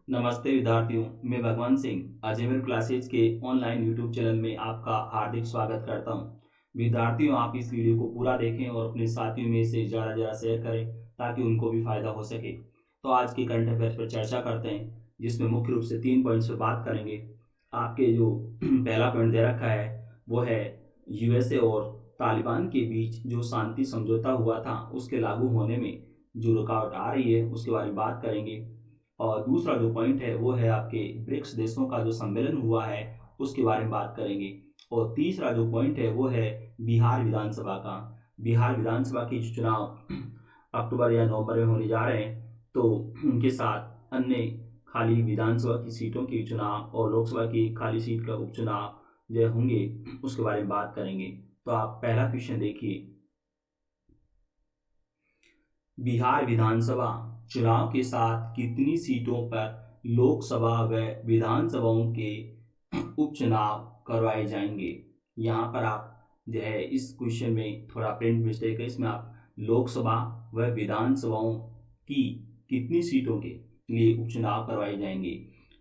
नमस्ते विद्यार्थियों, मैं भगवान सिंह अजमेर क्लासेज के ऑनलाइन यूट्यूब चैनल में आपका हार्दिक स्वागत करता हूं। विद्यार्थियों, आप इस वीडियो को पूरा देखें और अपने साथियों में से ज़्यादा शेयर करें ताकि उनको भी फायदा हो सके। तो आज की करंट अफेयर्स पर चर्चा करते हैं, जिसमें मुख्य रूप से 3 पॉइंट्स पर बात करेंगे। आपके जो पहला पॉइंट दे रखा है वो है यूएसए और तालिबान के बीच जो शांति समझौता हुआ था उसके लागू होने में जो रुकावट आ रही है उसके बारे में बात करेंगे। और दूसरा जो पॉइंट है वो है आपके ब्रिक्स देशों का जो सम्मेलन हुआ है उसके बारे में बात करेंगे। और तीसरा जो पॉइंट है वो है बिहार विधानसभा का। बिहार विधानसभा के चुनाव अक्टूबर या नवंबर में होने जा रहे हैं, तो उनके साथ अन्य खाली विधानसभा की सीटों के चुनाव और लोकसभा की खाली सीट का उपचुनाव जो होंगे उसके बारे में बात करेंगे। तो आप पहला क्वेश्चन देखिए। बिहार विधानसभा चुनाव के साथ कितनी सीटों पर लोकसभा व विधानसभाओं के उपचुनाव करवाए जाएंगे। यहाँ पर आप जो है इस क्वेश्चन में थोड़ा प्रिंट मिस्टेक है, इसमें आप लोकसभा व विधानसभाओं की कितनी सीटों के लिए उपचुनाव करवाए जाएंगे।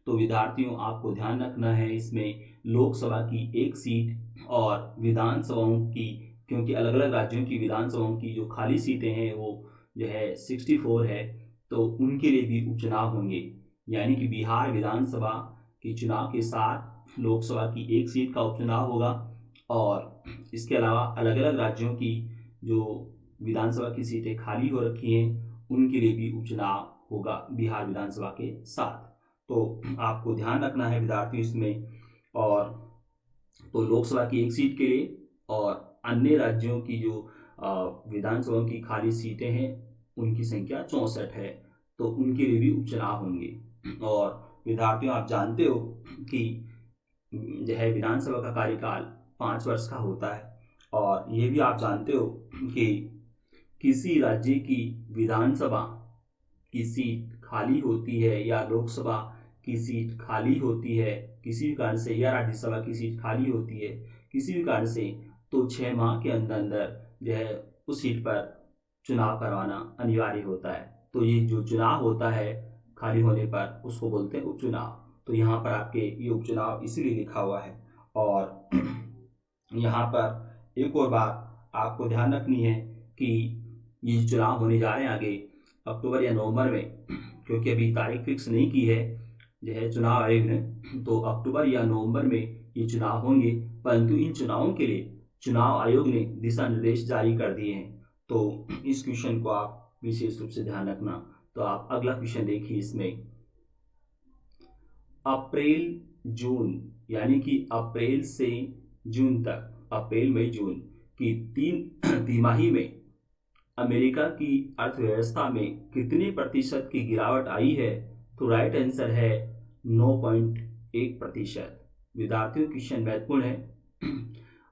तो विद्यार्थियों, आपको ध्यान रखना है इसमें लोकसभा की एक सीट और विधानसभाओं की, क्योंकि अलग अलग राज्यों की विधानसभाओं की जो खाली सीटें हैं वो जो है 64 है, तो उनके लिए भी उपचुनाव होंगे। यानी कि बिहार विधानसभा के चुनाव के साथ लोकसभा की एक सीट का उपचुनाव होगा और इसके अलावा अलग अलग राज्यों की जो विधानसभा की सीटें खाली हो रखी हैं उनके लिए भी उपचुनाव होगा बिहार विधानसभा के साथ। तो आपको ध्यान रखना है विद्यार्थियों इसमें। और तो लोकसभा की एक सीट के लिए और अन्य राज्यों की जो विधानसभा की खाली सीटें हैं उनकी संख्या 64 है, तो उनके लिए भी उपचुनाव होंगे। और विद्यार्थियों, आप जानते हो कि जो है विधानसभा का कार्यकाल 5 वर्ष का होता है, और ये भी आप जानते हो कि किसी राज्य की विधानसभा की सीट खाली होती है या लोकसभा की सीट खाली होती है किसी भी कारण से, या राज्यसभा की सीट खाली होती है किसी भी कारण से, तो 6 माह के अंदर अंदर जो है उस सीट पर चुनाव करवाना अनिवार्य होता है। तो ये जो चुनाव होता है खाली होने पर उसको बोलते हैं उपचुनाव। तो यहाँ पर आपके ये उपचुनाव इसीलिए लिखा हुआ है। और यहाँ पर एक और बात आपको ध्यान रखनी है कि ये चुनाव होने जा रहे हैं आगे अक्टूबर या नवंबर में, क्योंकि अभी तारीख फिक्स नहीं की है जो है चुनाव आयोग ने, तो अक्टूबर या नवंबर में ये चुनाव होंगे। परंतु इन चुनावों के लिए चुनाव आयोग ने दिशा निर्देश जारी कर दिए हैं, तो इस क्वेश्चन को आप विशेष रूप से ध्यान रखना। तो आप अगला क्वेश्चन देखिए। इसमें अप्रैल जून, यानी कि अप्रैल से जून तक, अप्रैल मई जून की 3 तिमाही में अमेरिका की अर्थव्यवस्था में कितने प्रतिशत की गिरावट आई है। तो राइट आंसर है 9.1%। विद्यार्थियों, क्वेश्चन महत्वपूर्ण है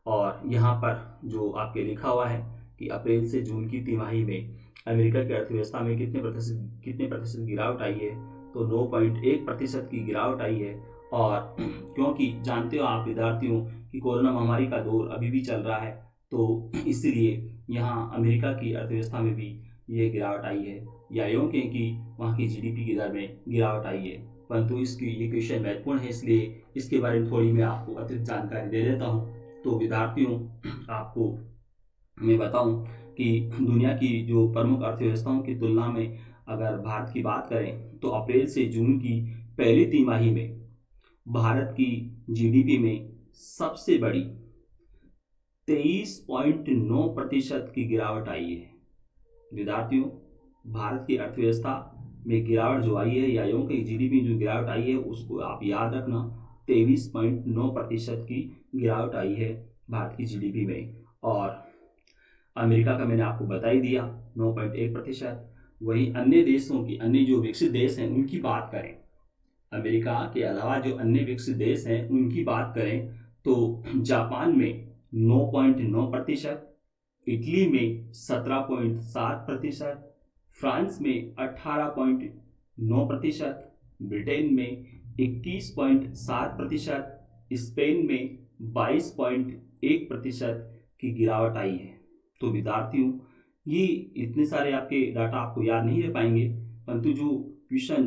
और यहाँ पर जो आपके लिखा हुआ है कि अप्रैल से जून की तिमाही में अमेरिका की अर्थव्यवस्था में कितने प्रतिशत गिरावट आई है, तो 9.1% की गिरावट आई है। और क्योंकि जानते हो आप विद्यार्थियों कि कोरोना महामारी का दौर अभी भी चल रहा है, तो इसलिए यहाँ अमेरिका की अर्थव्यवस्था में भी ये गिरावट आई है, या यूँ कहें कि वहाँ की जीडीपी की दर में गिरावट आई है। परंतु इसकी ये क्वेश्चन महत्वपूर्ण है, इसलिए इसके बारे में थोड़ी मैं आपको अतिरिक्त जानकारी दे देता हूँ। तो विद्यार्थियों, आपको मैं बताऊं कि दुनिया की जो प्रमुख अर्थव्यवस्थाओं की तुलना में अगर भारत की बात करें, तो अप्रैल से जून की पहली तिमाही में भारत की जीडीपी में सबसे बड़ी 23.9% की गिरावट आई है। विद्यार्थियों, भारत की अर्थव्यवस्था में गिरावट जो आई है, या यूं कि जीडीपी में जो गिरावट आई है उसको आप याद रखना, 23.9% की गिरावट आई है भारत की जीडीपी में। और अमेरिका का मैंने आपको बता ही दिया 9.1%। वहीं अन्य देशों की, अन्य जो विकसित देश हैं उनकी बात करें, अमेरिका के अलावा जो अन्य विकसित देश हैं उनकी बात करें, तो जापान में 9.9%, इटली में 17.7%, फ्रांस में 18.9%, ब्रिटेन में 21.7%, स्पेन में 22.1% की गिरावट आई है। तो विद्यार्थियों, ये इतने सारे आपके डाटा आपको याद नहीं रह पाएंगे, परंतु जो क्वेश्चन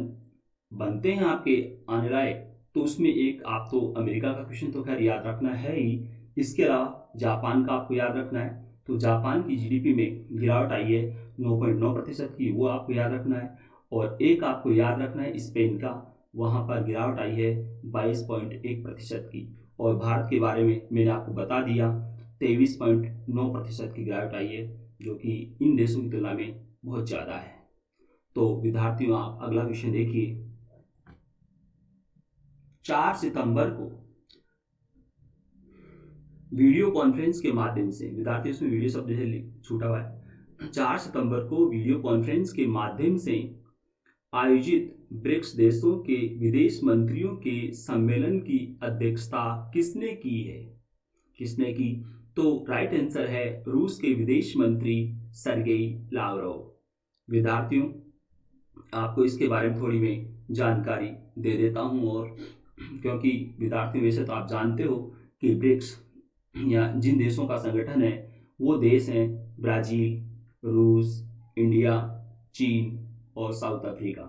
बनते हैं आपके आने लायक, तो उसमें एक आप तो अमेरिका का क्वेश्चन तो खैर याद रखना है ही, इसके अलावा जापान का आपको याद रखना है। तो जापान की जीडीपी में गिरावट आई है 9.9% की, वो आपको याद रखना है। और एक आपको याद रखना है स्पेन का, वहाँ पर गिरावट आई है 22.1% की। और भारत के बारे में मैंने आपको बता दिया, 23.9% की गिरावट आई है, जो कि इन देशों की तुलना में बहुत ज़्यादा है। तो विद्यार्थियों आप अगला क्वेश्चन देखिए। 4 सितंबर को वीडियो कॉन्फ्रेंस के माध्यम से, विद्यार्थी इसमें वीडियो शब्द जैसे छूटा हुआ है, 4 सितंबर को वीडियो कॉन्फ्रेंस के माध्यम से आयोजित ब्रिक्स देशों के विदेश मंत्रियों के सम्मेलन की अध्यक्षता किसने की है? किसने की? तो राइट आंसर है रूस के विदेश मंत्री सरगेई लावरोव। विद्यार्थियों आपको इसके बारे में थोड़ी मैं जानकारी दे देता हूं, और क्योंकि विद्यार्थियों वैसे तो आप जानते हो कि ब्रिक्स या जिन देशों का संगठन है वो देश हैं ब्राजील, रूस, इंडिया, चीन और साउथ अफ्रीका।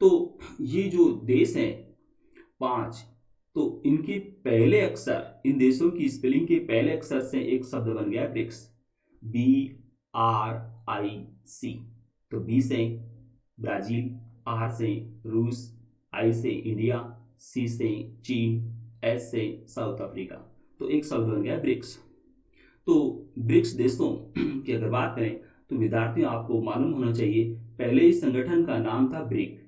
तो ये जो देश हैं 5, तो इनके पहले अक्षर, इन देशों की स्पेलिंग के पहले अक्षर से एक शब्द बन गया ब्रिक्स, BRIC। तो बी से ब्राजील, आर से रूस, आई से इंडिया, सी से चीन, एस से साउथ अफ्रीका। तो एक शब्द बन गया ब्रिक्स। तो ब्रिक्स देशों की अगर बात करें तो विद्यार्थियों आपको मालूम होना चाहिए, पहले इस संगठन का नाम था ब्रिक,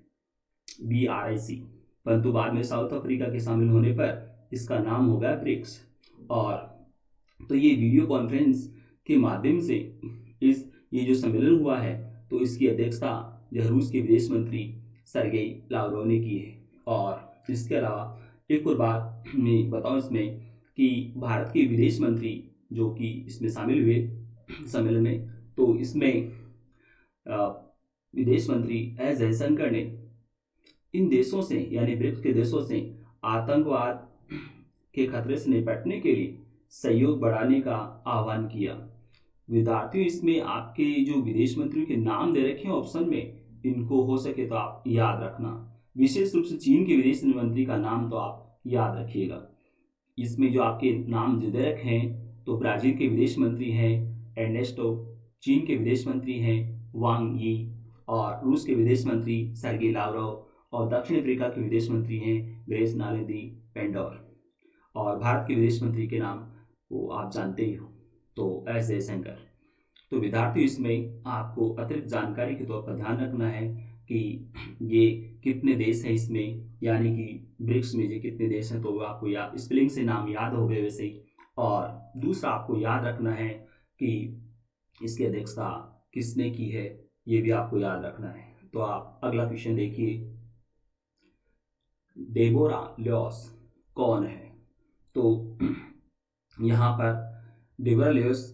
BRIC, परंतु बाद में साउथ अफ्रीका के शामिल होने पर इसका नाम हो गया ब्रिक्स। और तो ये वीडियो कॉन्फ्रेंस के माध्यम से ये जो सम्मेलन हुआ है, तो इसकी अध्यक्षता जो रूस के विदेश मंत्री सरगेई लावरोव ने की है। और इसके अलावा एक और बात मैं बताऊं इसमें कि भारत के विदेश मंत्री जो कि इसमें शामिल हुए सम्मेलन में, तो इसमें विदेश मंत्री एस जयशंकर ने इन देशों से यानी ब्रिक्स के देशों से आतंकवाद के खतरे से निपटने के लिए सहयोग बढ़ाने का आह्वान किया। विद्यार्थियों इसमें आपके जो विदेश मंत्रियों के नाम दे रखे हैं ऑप्शन में, इनको हो सके तो आप याद रखना। विशेष रूप से चीन के विदेश मंत्री का नाम तो आप याद रखिएगा। इसमें जो आपके नाम जो दे रखे हैं, तो ब्राजील के विदेश मंत्री हैं एर्नेस्टो, चीन के विदेश मंत्री हैं वांग यी, और रूस के विदेश मंत्री सरगेई लावरोव, और दक्षिण अफ्रीका के विदेश मंत्री हैं ग्रेस नालेदी पेंडोर, और भारत के विदेश मंत्री के नाम को आप जानते ही हो, तो एस जयशंकर। तो विद्यार्थी इसमें आपको अतिरिक्त जानकारी के तौर पर ध्यान रखना है कि ये कितने देश हैं इसमें, यानी कि ब्रिक्स में ये कितने देश हैं, तो आपको याद स्पेलिंग से नाम याद हो गए वैसे ही। और दूसरा आपको याद रखना है कि इसकी अध्यक्षता किसने की है, ये भी आपको याद रखना है। तो आप अगला क्वेश्चन देखिए, डेबोरा लॉस कौन है? तो यहाँ पर डेबोरा लॉस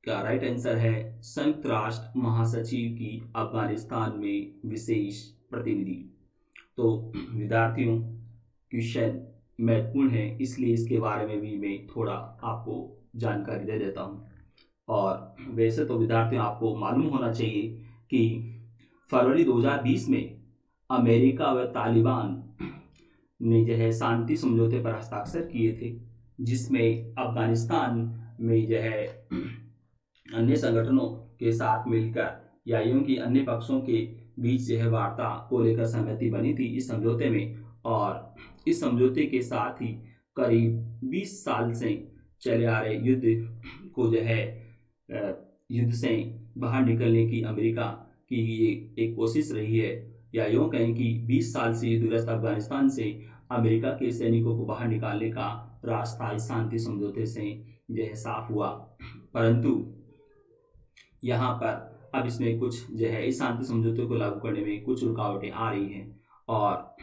का राइट आंसर है संयुक्त राष्ट्र महासचिव की अफगानिस्तान में विशेष प्रतिनिधि। तो विद्यार्थियों क्वेश्चन महत्वपूर्ण है, इसलिए इसके बारे में भी मैं थोड़ा आपको जानकारी दे देता हूँ। और वैसे तो विद्यार्थियों आपको मालूम होना चाहिए कि फरवरी 2020 में अमेरिका व तालिबान ने जो है शांति समझौते पर हस्ताक्षर किए थे, जिसमें अफगानिस्तान में जो है अन्य संगठनों के साथ मिलकर या यूं कि अन्य पक्षों के बीच जो है वार्ता को लेकर सहमति बनी थी इस समझौते में। और इस समझौते के साथ ही करीब 20 साल से चले आ रहे युद्ध को जो है युद्ध से बाहर निकलने की अमेरिका की ये एक कोशिश रही है, या यूँ कहें कि 20 साल से युद्धग्रस्त अफगानिस्तान से अमेरिका के सैनिकों को बाहर निकालने का रास्ता इस शांति समझौते से जो है साफ हुआ। परंतु यहाँ पर अब इसमें कुछ जो है इस शांति समझौते को लागू करने में कुछ रुकावटें आ रही हैं। और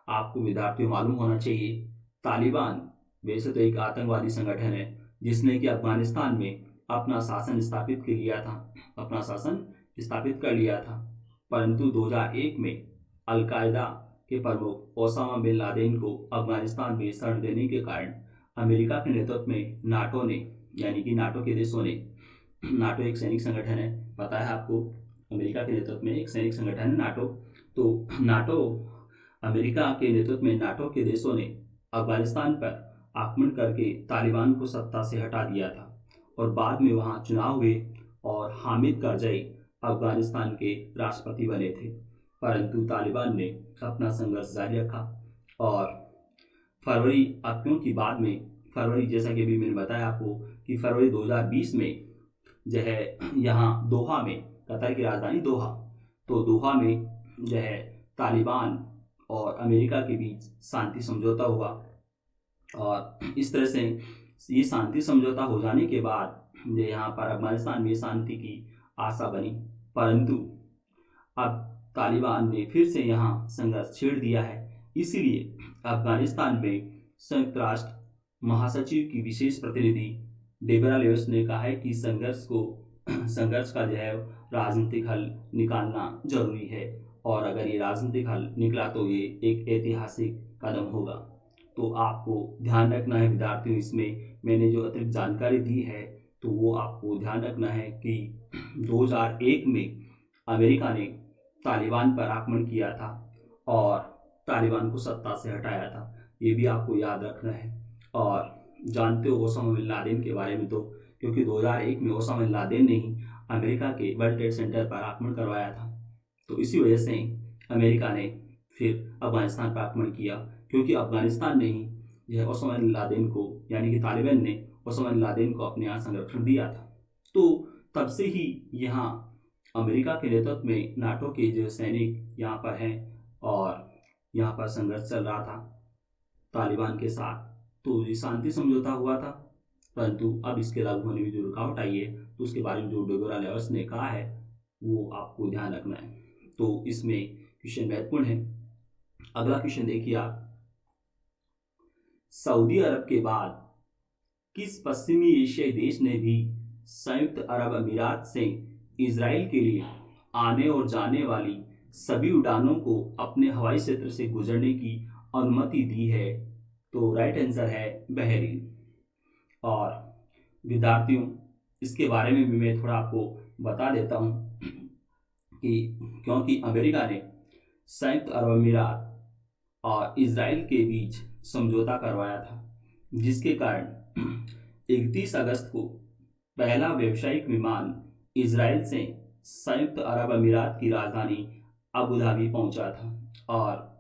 आपको विद्यार्थियों मालूम होना चाहिए, तालिबान वैसे तो एक आतंकवादी संगठन है जिसने कि अफगानिस्तान में अपना शासन स्थापित कर लिया था, परंतु 2001 में अलकायदा के प्रमुख ओसामा बिन लादेन को अफगानिस्तान में शरण देने के कारण अमेरिका के नेतृत्व में नाटो ने, यानी कि नाटो के देशों ने, नाटो एक सैनिक संगठन है, पता है आपको, अमेरिका के नेतृत्व में एक सैनिक संगठन है नाटो। तो नाटो अमेरिका के नेतृत्व में नाटो के देशों ने अफगानिस्तान पर आक्रमण करके तालिबान को सत्ता से हटा दिया था और बाद में वहां चुनाव हुए और हामिद करजई अफगानिस्तान के राष्ट्रपति बने थे। परंतु तालिबान ने अपना संघर्ष जारी रखा और फरवरी, अब क्योंकि बाद में फरवरी, जैसा कि अभी मैंने बताया आपको कि फरवरी 2020 में जो है यहाँ दोहा में, कतर की राजधानी दोहा, तो दोहा में जो है तालिबान और अमेरिका के बीच शांति समझौता हुआ और इस तरह से ये शांति समझौता हो जाने के बाद यहाँ पर अफगानिस्तान में शांति की आशा बनी। परंतु अब तालिबान ने फिर से यहाँ संघर्ष छेड़ दिया है। इसीलिए अफगानिस्तान में संयुक्त राष्ट्र महासचिव की विशेष प्रतिनिधि डेबरा लेविस ने कहा है कि संघर्ष का जो है राजनीतिक हल निकालना जरूरी है और अगर ये राजनीतिक हल निकला तो ये एक ऐतिहासिक कदम होगा। तो आपको ध्यान रखना है विद्यार्थियों, इसमें मैंने जो अतिरिक्त जानकारी दी है तो वो आपको ध्यान रखना है कि 2001 में अमेरिका ने तालिबान पर आक्रमण किया था और तालिबान को सत्ता से हटाया था, ये भी आपको याद रखना है। और जानते हो ओसामा बिन लादेन के बारे में, तो क्योंकि 2001 में ओसामा बिन लादेन ने ही अमेरिका के वर्ल्ड ट्रेड सेंटर पर आक्रमण करवाया था, तो इसी वजह से अमेरिका ने फिर अफगानिस्तान पर आक्रमण किया, क्योंकि अफगानिस्तान ने ही यह ओसामा बिन लादेन को, यानी कि तालिबान ने ओसामा बिन लादेन को अपने यहाँ संरक्षण दिया था। तो तब से ही यहाँ अमेरिका के नेतृत्व में नाटो के जो सैनिक यहाँ पर हैं और यहाँ पर संघर्ष चल रहा था तालिबान के साथ। तो ये शांति समझौता हुआ था, परंतु अब इसके लागू होने में जो रुकावट आई है तो उसके बारे में जो डेबोरा लेविस ने कहा है वो आपको ध्यान रखना है। तो इसमें क्वेश्चन महत्वपूर्ण है। अगला क्वेश्चन देखिए आप, सऊदी अरब के बाद किस पश्चिमी एशियाई देश ने भी संयुक्त अरब अमीरात से इजराइल के लिए आने और जाने वाली सभी उड़ानों को अपने हवाई क्षेत्र से गुजरने की अनुमति दी है? तो राइट आंसर है बहरीन। और विद्यार्थियों, इसके बारे में भी मैं थोड़ा आपको बता देता हूं कि क्योंकि अमेरिका ने संयुक्त अरब अमीरात और इजराइल के बीच समझौता करवाया था, जिसके कारण 31 अगस्त को पहला व्यावसायिक विमान इजराइल से संयुक्त अरब अमीरात की राजधानी अबू धाबी पहुंचा था। और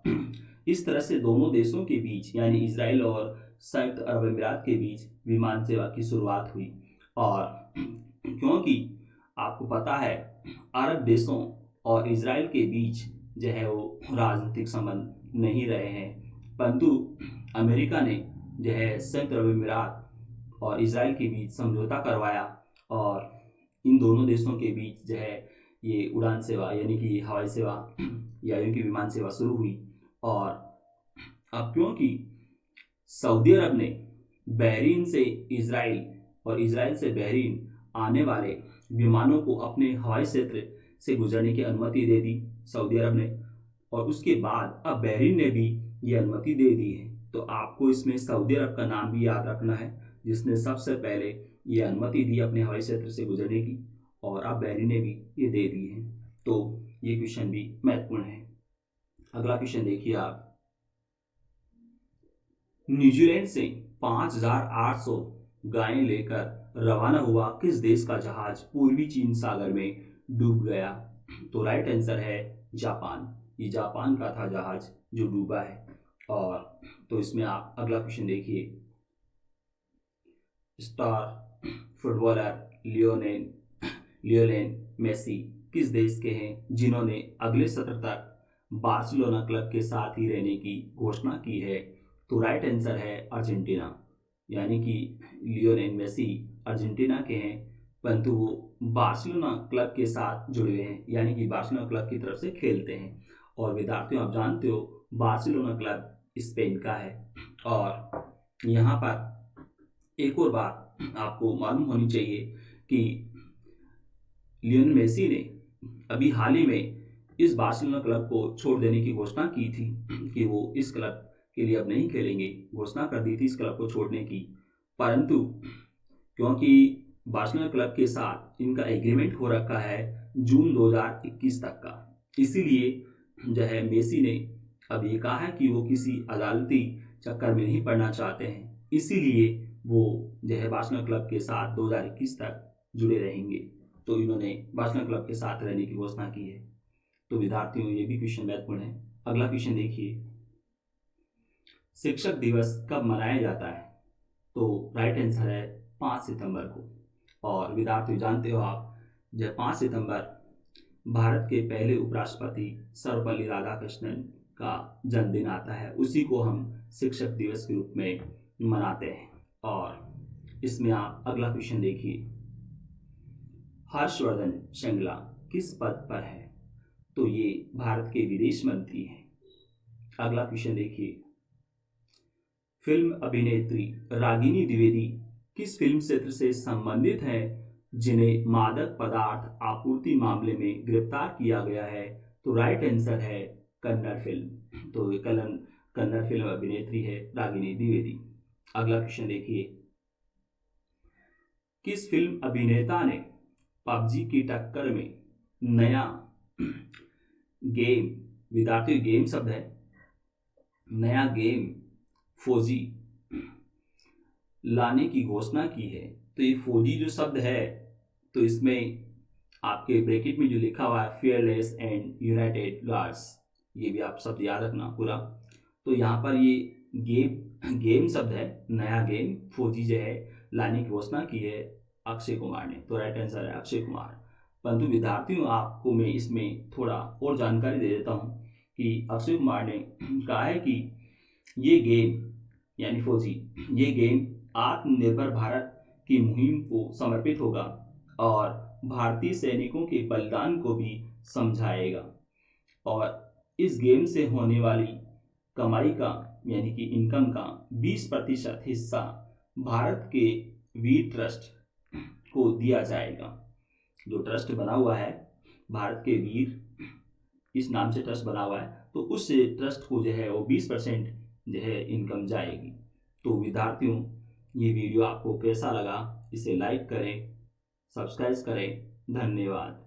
इस तरह से दोनों देशों के बीच, यानी इजराइल और संयुक्त अरब अमीरात के बीच विमान सेवा की शुरुआत हुई। और क्योंकि आपको पता है अरब देशों और इजराइल के बीच जो है वो राजनीतिक संबंध नहीं रहे हैं, परंतु अमेरिका ने जो है संयुक्त अरब अमीरात और इजराइल के बीच समझौता करवाया और इन दोनों देशों के बीच जो है ये उड़ान सेवा, यानी कि हवाई सेवा या यानी कि विमान सेवा शुरू हुई। और अब क्योंकि सऊदी अरब ने बहरीन से इजराइल और इजराइल से बहरीन आने वाले विमानों को अपने हवाई क्षेत्र से गुजरने की अनुमति दे दी सऊदी अरब ने, और उसके बाद अब बहरीन ने भी ये अनुमति दे दी है। तो आपको इसमें सऊदी अरब का नाम भी याद रखना है, जिसने सबसे पहले ये अनुमति दी अपने हवाई क्षेत्र से गुजरने की, और अब बहरीन ने भी ये दे दी है। तो ये क्वेश्चन भी महत्वपूर्ण है। अगला क्वेश्चन देखिए आप, न्यूजीलैंड से 5,800 गायें लेकर रवाना हुआ किस देश का जहाज पूर्वी चीन सागर में डूब गया? तो राइट आंसर है जापान। ये जापान का था जहाज जो डूबा है। और तो इसमें आप अगला क्वेश्चन देखिए, स्टार फुटबॉलर लियोनेल मेसी किस देश के हैं जिन्होंने अगले सत्र तक बार्सिलोना क्लब के साथ ही रहने की घोषणा की है? तो राइट आंसर है अर्जेंटीना। यानी कि लियोनेल मेसी अर्जेंटीना के हैं, परंतु वो बार्सिलोना क्लब के साथ जुड़े हुए हैं, यानी कि बार्सिलोना क्लब की तरफ से खेलते हैं। और विद्यार्थियों, आप जानते हो बार्सिलोना क्लब स्पेन का है। और यहाँ पर एक और बात आपको मालूम होनी चाहिए कि लियोनेल मेसी ने अभी हाल ही में इस बार्सिलोना क्लब को छोड़ देने की घोषणा की थी कि वो इस क्लब के लिए अब नहीं खेलेंगे, घोषणा कर दी थी इस क्लब को छोड़ने की। परंतु क्योंकि बार्सिलोना क्लब के साथ इनका एग्रीमेंट हो रखा है जून 2021 तक का, इसीलिए जो है मेसी ने अब ये कहा है कि वो किसी अदालती चक्कर में नहीं पड़ना चाहते हैं, इसीलिए वो जो है बार्सिलोना क्लब के साथ 2021 तक जुड़े रहेंगे। तो इन्होंने बार्सिलोना क्लब के साथ रहने की घोषणा की है। तो विद्यार्थियों, ये भी क्वेश्चन महत्वपूर्ण है। अगला क्वेश्चन देखिए, शिक्षक दिवस कब मनाया जाता है? तो राइट आंसर है 5 सितंबर को। और विद्यार्थियों, जानते हो आप, जब 5 सितंबर भारत के पहले उपराष्ट्रपति सर्वपल्ली राधाकृष्णन का जन्मदिन आता है, उसी को हम शिक्षक दिवस के रूप में मनाते हैं। और इसमें आप अगला क्वेश्चन देखिए, हर्षवर्धन श्रृंगला किस पद पर है? तो ये भारत के विदेश मंत्री हैं। अगला क्वेश्चन देखिए, फिल्म अभिनेत्री रागिनी द्विवेदी किस फिल्म क्षेत्र से संबंधित है जिन्हें मादक पदार्थ आपूर्ति मामले में गिरफ्तार किया गया है? तो राइट आंसर है कन्नड़ फिल्म। तो कन्नड़ फिल्म अभिनेत्री है रागिनी द्विवेदी। अगला क्वेश्चन देखिए, किस फिल्म अभिनेता ने पबजी की टक्कर में नया गेम, विद्यार्थी गेम शब्द है, नया गेम फौजी लाने की घोषणा की है? तो ये फौजी जो शब्द है, तो इसमें आपके ब्रैकेट में जो लिखा हुआ है फियरलेस एंड यूनाइटेड गार्ड्स, ये भी आप शब्द याद रखना पूरा। तो यहाँ पर ये गेम शब्द है, नया गेम फौजी जो है लाने की घोषणा की है अक्षय कुमार ने। तो राइट आंसर है अक्षय कुमार। परंतु विद्यार्थियों, आपको मैं इसमें थोड़ा और जानकारी दे देता हूँ कि अक्षय कुमार ने कहा है कि ये गेम यानी फौजी, ये गेम आत्मनिर्भर भारत की मुहिम को समर्पित होगा और भारतीय सैनिकों के बलिदान को भी समझाएगा। और इस गेम से होने वाली कमाई का यानी कि इनकम का 20% हिस्सा भारत के वीर ट्रस्ट को दिया जाएगा। जो ट्रस्ट बना हुआ है भारत के वीर, इस नाम से ट्रस्ट बना हुआ है, तो उस ट्रस्ट को जो है वो 20% जो है इनकम जाएगी। तो विद्यार्थियों, ये वीडियो आपको कैसा लगा, इसे लाइक करें, सब्सक्राइब करें। धन्यवाद।